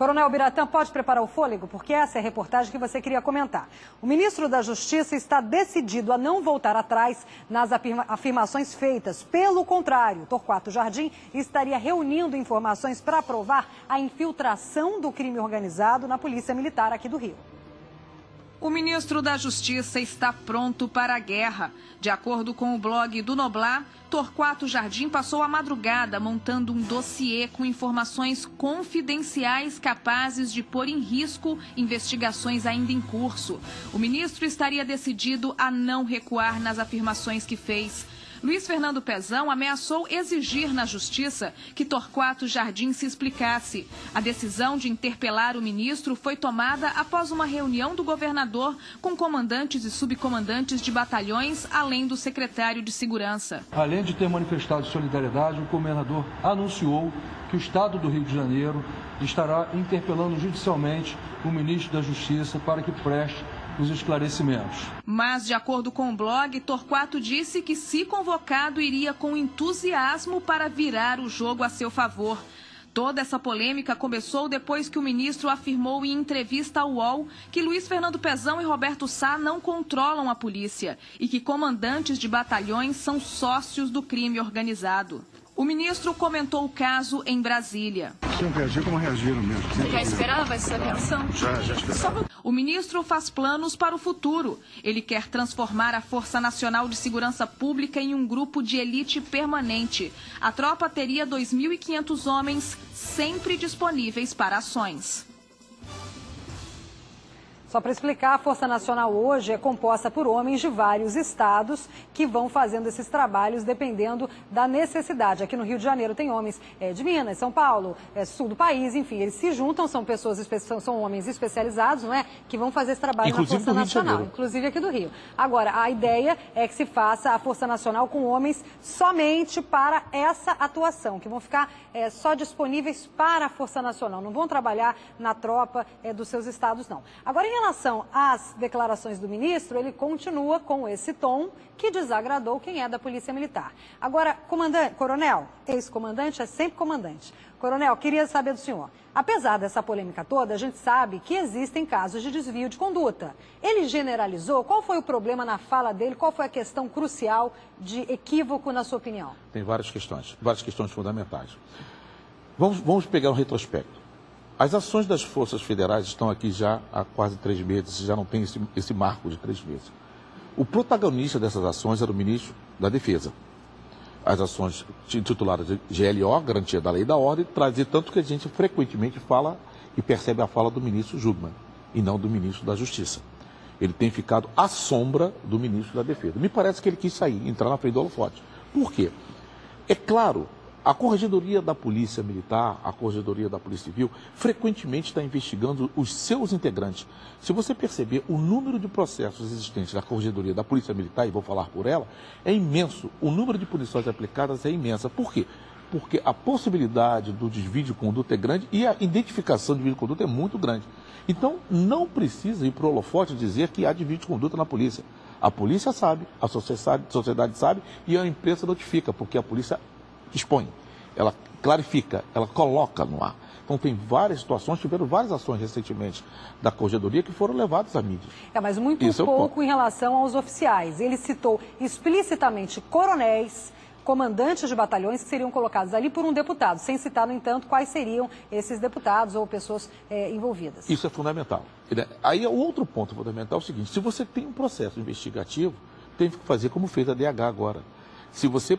Coronel Biratã, pode preparar o fôlego? Porque essa é a reportagem que você queria comentar. O ministro da Justiça está decidido a não voltar atrás nas afirmações feitas. Pelo contrário, Torquato Jardim estaria reunindo informações para provar a infiltração do crime organizado na Polícia Militar aqui do Rio. O ministro da Justiça está pronto para a guerra. De acordo com o blog do Noblar, Torquato Jardim passou a madrugada montando um dossiê com informações confidenciais capazes de pôr em risco investigações ainda em curso. O ministro estaria decidido a não recuar nas afirmações que fez. Luiz Fernando Pezão ameaçou exigir na Justiça que Torquato Jardim se explicasse. A decisão de interpelar o ministro foi tomada após uma reunião do governador com comandantes e subcomandantes de batalhões, além do secretário de Segurança. Além de ter manifestado solidariedade, o governador anunciou que o Estado do Rio de Janeiro estará interpelando judicialmente o ministro da Justiça para que preste os esclarecimentos. Mas, de acordo com o blog, Torquato disse que, se convocado, iria com entusiasmo para virar o jogo a seu favor. Toda essa polêmica começou depois que o ministro afirmou em entrevista ao UOL que Luiz Fernando Pezão e Roberto Sá não controlam a polícia e que comandantes de batalhões são sócios do crime organizado. O ministro comentou o caso em Brasília. Sim, reagir como reagiram mesmo. Você já esperava essa reação? Já esperava. O ministro faz planos para o futuro. Ele quer transformar a Força Nacional de Segurança Pública em um grupo de elite permanente. A tropa teria 2.500 homens sempre disponíveis para ações. Só para explicar, a Força Nacional hoje é composta por homens de vários estados que vão fazendo esses trabalhos dependendo da necessidade. Aqui no Rio de Janeiro tem homens de Minas, São Paulo, sul do país, enfim, eles se juntam, são homens especializados, não é? Que vão fazer esse trabalho na Força Nacional, inclusive aqui do Rio. Agora, a ideia é que se faça a Força Nacional com homens somente para essa atuação, que vão ficar só disponíveis para a Força Nacional, não vão trabalhar na tropa dos seus estados, não. Agora, em relação às declarações do ministro, ele continua com esse tom que desagradou quem é da Polícia Militar. Agora, coronel, ex-comandante é sempre comandante. Coronel, queria saber do senhor, apesar dessa polêmica toda, a gente sabe que existem casos de desvio de conduta. Ele generalizou? Qual foi o problema na fala dele? Qual foi a questão crucial de equívoco, na sua opinião? Tem várias questões fundamentais. Vamos pegar um retrospecto. As ações das forças federais estão aqui já há quase 3 meses, já não tem esse marco de 3 meses. O protagonista dessas ações era o ministro da Defesa. As ações tituladas de GLO, Garantia da Lei e da Ordem, trazia tanto que a gente frequentemente fala e percebe a fala do ministro Jungmann, e não do ministro da Justiça. Ele tem ficado à sombra do ministro da Defesa. Me parece que ele quis sair, entrar na frente do holofote. Por quê? É claro, a Corregedoria da Polícia Militar, a Corregedoria da Polícia Civil, frequentemente está investigando os seus integrantes. Se você perceber, o número de processos existentes na Corregedoria da Polícia Militar, e vou falar por ela, é imenso. O número de punições aplicadas é imensa. Por quê? Porque a possibilidade do desvio de conduta é grande e a identificação de desvio de conduta é muito grande. Então, não precisa ir para o holofote dizer que há desvio de conduta na polícia. A polícia sabe, a sociedade sabe e a imprensa notifica, porque a polícia expõe, ela clarifica, ela coloca no ar. Então tem várias situações, tiveram várias ações recentemente da Corregedoria que foram levadas à mídia. Mas muito pouco em relação aos oficiais. Ele citou explicitamente coronéis, comandantes de batalhões que seriam colocados ali por um deputado, sem citar, no entanto, quais seriam esses deputados ou pessoas envolvidas. Isso é fundamental. Aí o outro ponto fundamental é o seguinte: se você tem um processo investigativo, tem que fazer como fez a DH agora.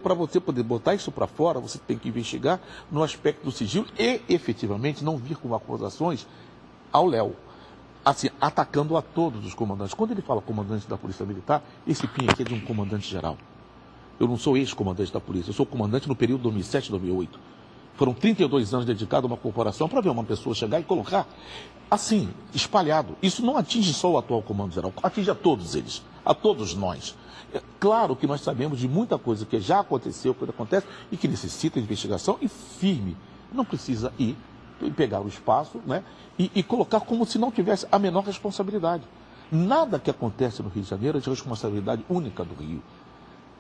Para você poder botar isso para fora, você tem que investigar no aspecto do sigilo e, efetivamente, não vir com acusações ao léu, assim, atacando a todos os comandantes. Quando ele fala comandante da Polícia Militar, esse PIN aqui é de um comandante geral. Eu não sou ex-comandante da Polícia, eu sou comandante no período 2007-2008. Foram 32 anos dedicados a uma corporação para ver uma pessoa chegar e colocar, assim, espalhado. Isso não atinge só o atual comando geral, atinge a todos eles, a todos nós. É claro que nós sabemos de muita coisa que já aconteceu, que acontece e que necessita de investigação e firme. Não precisa ir e pegar o espaço, né, e colocar como se não tivesse a menor responsabilidade. Nada que acontece no Rio de Janeiro é de responsabilidade única do Rio.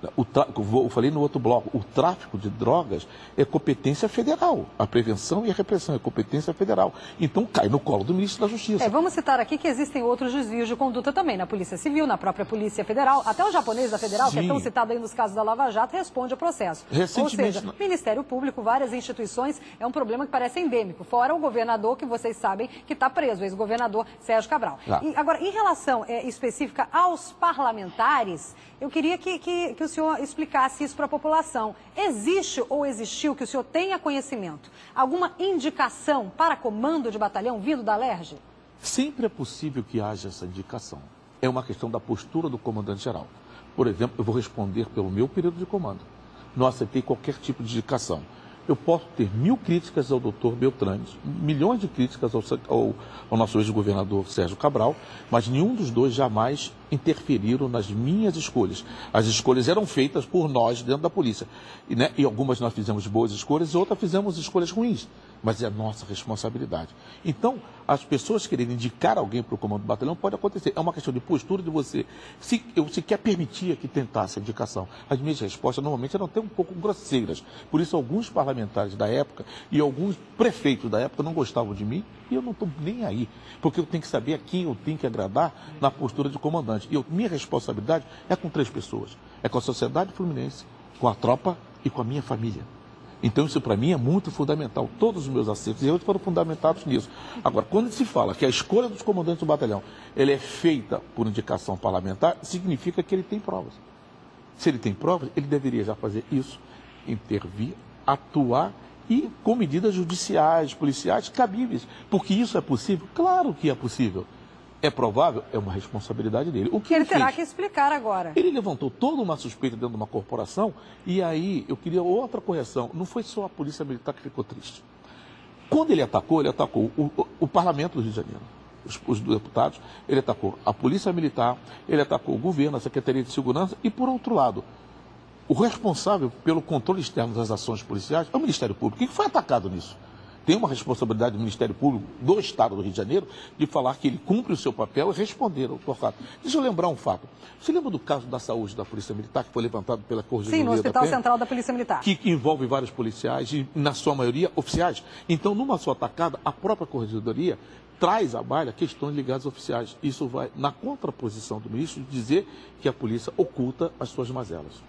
Eu falei no outro bloco, o tráfico de drogas é competência federal. A prevenção e a repressão é competência federal. Então cai no colo do ministro da Justiça. Vamos citar aqui que existem outros desvios de conduta também, na Polícia Civil, na própria Polícia Federal. Até o japonês da Federal, Sim. que é tão citado aí nos casos da Lava Jato, responde ao processo. Ou seja, Ministério Público, várias instituições, é um problema que parece endêmico. Fora o governador, que vocês sabem que está preso, ex-governador Sérgio Cabral. E, agora, em relação específica aos parlamentares, eu queria que o senhor explicasse isso para a população. Existe ou existiu, que o senhor tenha conhecimento, alguma indicação para comando de batalhão vindo da Alerj? Sempre é possível que haja essa indicação. É uma questão da postura do comandante-geral. Por exemplo, eu vou responder pelo meu período de comando. Não aceitei qualquer tipo de indicação. Eu posso ter 1000 críticas ao doutor Beltrame, milhões de críticas ao nosso ex-governador Sérgio Cabral, mas nenhum dos dois jamais interferiram nas minhas escolhas. As escolhas eram feitas por nós dentro da polícia. E algumas nós fizemos boas escolhas e outras fizemos escolhas ruins. Mas é nossa responsabilidade. Então, as pessoas quererem indicar alguém para o comando do batalhão pode acontecer. É uma questão de postura de você. Eu sequer permitia que tentasse a indicação. As minhas respostas normalmente eram até um pouco grosseiras. Por isso, alguns parlamentares da época e alguns prefeitos da época não gostavam de mim e eu não estou nem aí. Porque eu tenho que saber a quem eu tenho que agradar na postura de comandante. E minha responsabilidade é com 3 pessoas. É com a sociedade fluminense, com a tropa e com a minha família. Então, isso para mim é muito fundamental. Todos os meus acertos e erros foram fundamentados nisso. Agora, quando se fala que a escolha dos comandantes do batalhão ela é feita por indicação parlamentar, significa que ele tem provas. Se ele tem provas, ele deveria já fazer isso, intervir, atuar e com medidas judiciais, policiais cabíveis. Porque isso é possível? Claro que é possível. É provável? É uma responsabilidade dele. O que ele terá que explicar agora. Ele levantou toda uma suspeita dentro de uma corporação e aí eu queria outra correção. Não foi só a Polícia Militar que ficou triste. Quando ele atacou o Parlamento do Rio de Janeiro, os deputados, ele atacou a Polícia Militar, ele atacou o governo, a Secretaria de Segurança e, por outro lado, o responsável pelo controle externo das ações policiais é o Ministério Público. Quem foi atacado nisso? Tem uma responsabilidade do Ministério Público do Estado do Rio de Janeiro de falar que ele cumpre o seu papel e responder ao fato. Deixa eu lembrar um fato. Você lembra do caso da saúde da Polícia Militar, que foi levantado pela Corregedoria? Sim, no Hospital Central da Polícia Militar. Que envolve vários policiais e, na sua maioria, oficiais. Então, numa só atacada, a própria Corregedoria traz à baila questões ligadas aos oficiais. Isso vai na contraposição do ministro de dizer que a polícia oculta as suas mazelas.